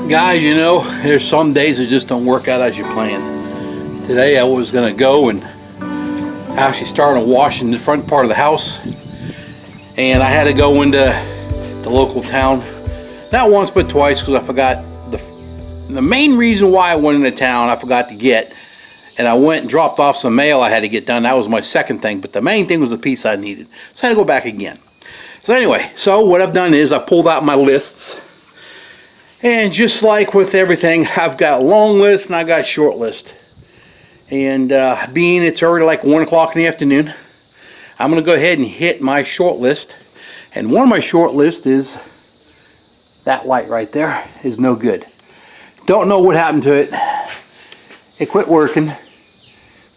Guys, you know, there's some days that just don't work out as you plan. Today I was going to go and actually start on washing the front part of the house, and I had to go into the local town, not once but twice, because I forgot the main reason why I went into town. I forgot to get, and I went and dropped off some mail I had to get done. That was my second thing, but the main thing was the piece I needed, so I had to go back again. So anyway, so what I've done is I pulled out my lists, and just like with everything, I've got a long list and I got a short list. And being it's already like 1 o'clock in the afternoon, I'm going to go ahead and hit my short list. And one of my short lists is that light right there is no good. Don't know what happened to it. It quit working.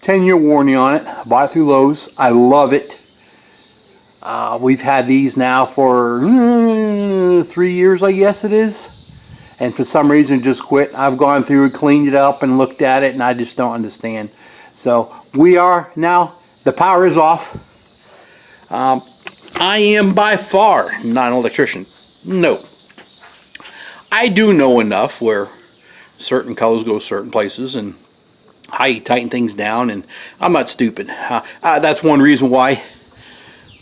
10-year warranty on it. I bought it through Lowe's. I love it. We've had these now for 3 years, I guess it is. And for some reason it just quit. I've gone through and cleaned it up and looked at it, and I just don't understand. So we are now, the power is off. I am by far not an electrician. No. I do know enough where certain colors go certain places and how you tighten things down, and I'm not stupid. That's one reason why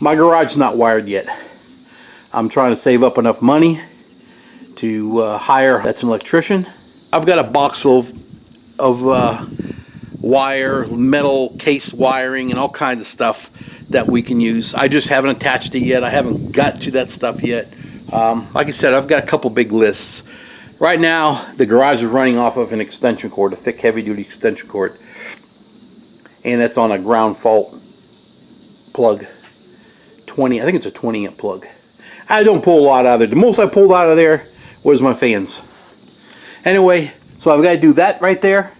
my garage is not wired yet. I'm trying to save up enough money to hire that's an electrician. I've got a box full of wire, metal case wiring, and all kinds of stuff that we can use. I just haven't attached it yet. I haven't got to that stuff yet. Like I said, I've got a couple big lists. Right now, the garage is running off of an extension cord, a thick, heavy-duty extension cord, and that's on a ground fault plug. I think it's a 20-amp plug. I don't pull a lot out of there. The most I pulled out of there was my fans. Anyway, so I've got to do that right there.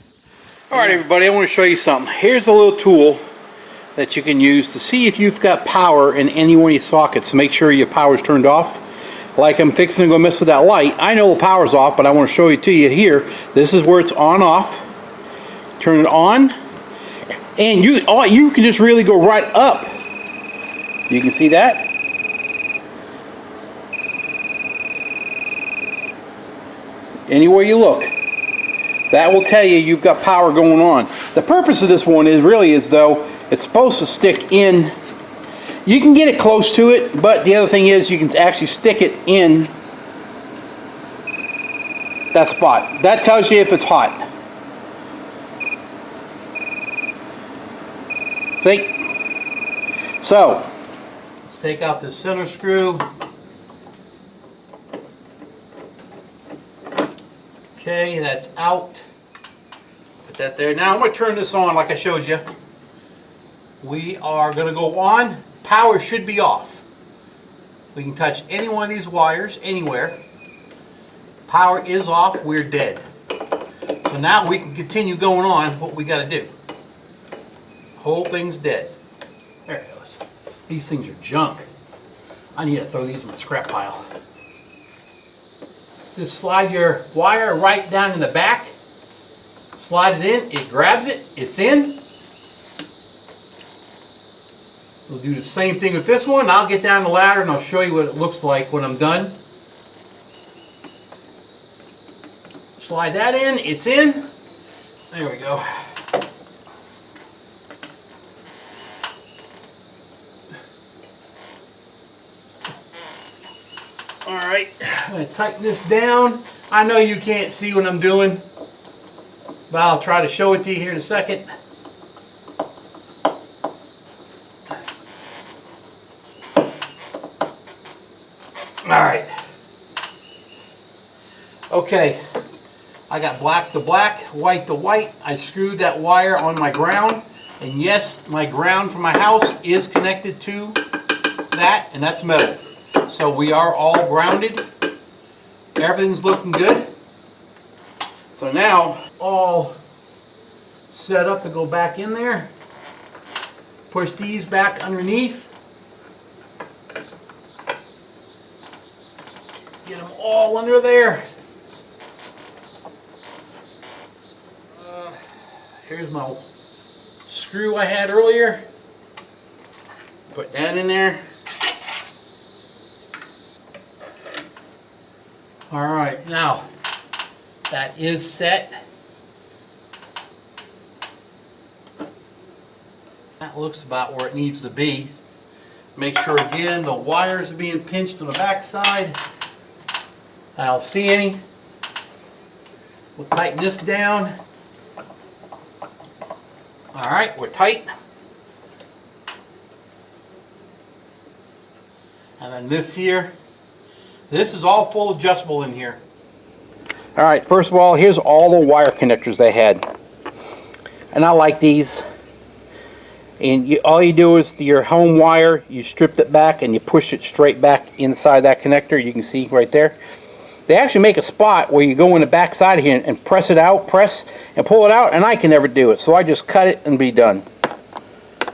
Alright everybody, I want to show you something. Here's a little tool that you can use to see if you've got power in any one of your sockets. Make sure your power's turned off. Like I'm fixing to go mess with that light. I know the power's off, but I want to show you here. This is where it's on off. Turn it on. And you can just really go right up. You can see that. Anywhere you look, that will tell you you've got power going on. The purpose of this one is though it's supposed to stick in. You can get it close to it, but the other thing is you can actually stick it in that spot. That tells you if it's hot. See? So let's take out the center screw. Okay, that's out. Put that there. Now I'm going to turn this on like I showed you. We are going to go on. Power should be off. We can touch any one of these wires anywhere. Power is off. We're dead. So now we can continue going on what we got to do. Whole thing's dead. There it goes. These things are junk. I need to throw these in my scrap pile. Just slide your wire right down in the back. Slide it in. It grabs it. It's in. We'll do the same thing with this one. I'll get down the ladder and I'll show you what it looks like when I'm done. Slide that in. It's in. There we go. Alright, I'm going to tighten this down. I know you can't see what I'm doing, but I'll try to show it to you here in a second. Alright. Okay, I got black to black, white to white. I screwed that wire on my ground, and yes, my ground for my house is connected to that, and that's metal. So we are all grounded. Everything's looking good. So now all set up to go back in there. Push these back underneath. Get them all under there. Here's my screw I had earlier. Put that in there. Alright, now That is set. That looks about where it needs to be. Make sure again the wires are being pinched on the back side. I don't see any. We'll tighten this down. Alright, we're tight. And then this here. This is all full adjustable in here. Alright, first of all, here's all the wire connectors they had. And I like these. And all you do is your home wire, you strip it back and you push it straight back inside that connector. You can see right there. They actually make a spot where you go in the back side here and press it out, press and pull it out, and I can never do it. So I just cut it and be done.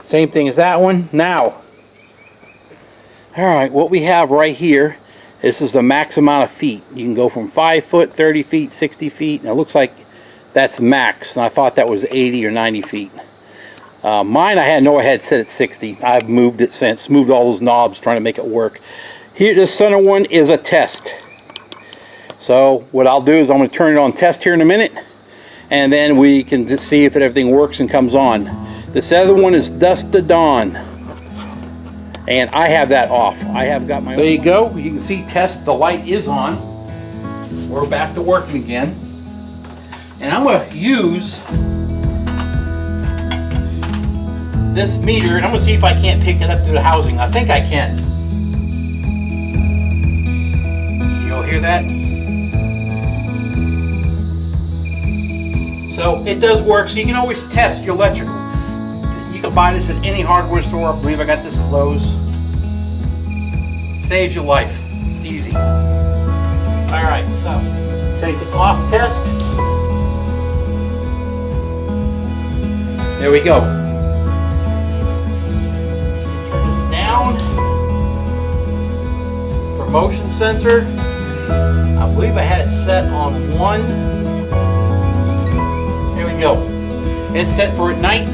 Same thing as that one. Now, alright, what we have right here, this is the max amount of feet. You can go from 5 foot, 30 feet, 60 feet, and it looks like that's max. And I thought that was 80 or 90 feet. Mine, I had set at 60. I've moved it since, moved all those knobs trying to make it work. Here, this center one is a test. So what I'll do is I'm going to turn it on test here in a minute, and then we can just see if everything works and comes on. This other one is dusk to dawn, and I have that off. I have got my. There you go. You can see test. The light is on. We're back to working again, and I'm going to use this meter, and I'm going to see if I can't pick it up through the housing. I think I can. You'll hear that? So it does work, so you can always test your electrical. You can buy this at any hardware store. I believe I got this at Lowe's. Saves your life. It's easy. Alright, so take it off test. There we go. For motion sensor, I believe I had it set on 1. There we go. It's set for at night.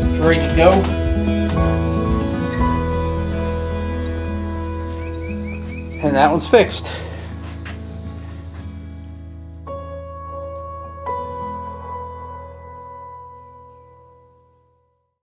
It's ready to go. And that one's fixed.